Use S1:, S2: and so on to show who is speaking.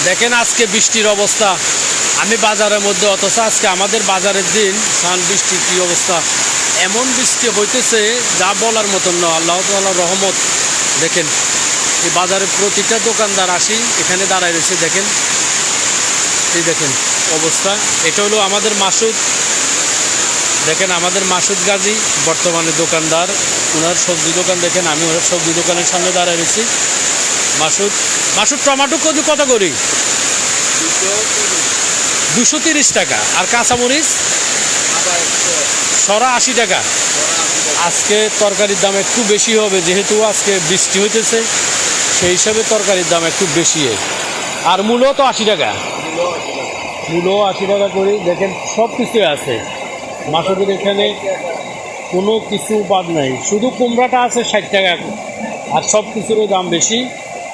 S1: দেখেন আজকে বৃষ্টির অবস্থা, আমি বাজারের মধ্যে, অথচ আজকে আমাদের বাজারের দিন সান বৃষ্টির কী অবস্থা। এমন বৃষ্টি হইতেছে যা বলার মতন না। আল্লাহ তাআলার রহমত। দেখেন এই বাজারে প্রতিটা দোকানদার আসি এখানে দাঁড়ায় রয়েছে। দেখেন এই দেখেন অবস্থা। এটা হলো আমাদের মাসুদ। দেখেন আমাদের মাসুদ গাজী বর্তমানে দোকানদার, ওনার সবজি দোকান। দেখেন আমি ওনার সবজি দোকানের সামনে দাঁড়ায় রয়েছি। মাসুদ টমেটো কত করি? 230 টাকা। আর কাঁচামরিচ সরা 80 টাকা। আজকে তরকারির দাম একটু বেশি হবে, যেহেতু আজকে বৃষ্টি হইতেছে, সেই হিসাবে তরকারির দাম একটু বেশি। আর মূলও তো 80 টাকা, মূলও 80 টাকা করে। দেখেন সব কিছু আছে মাসুদের এখানে, কোনো কিছু বাদ নাই। শুধু কুমড়াটা আছে 60 টাকা, আর সব কিছুরও দাম বেশি।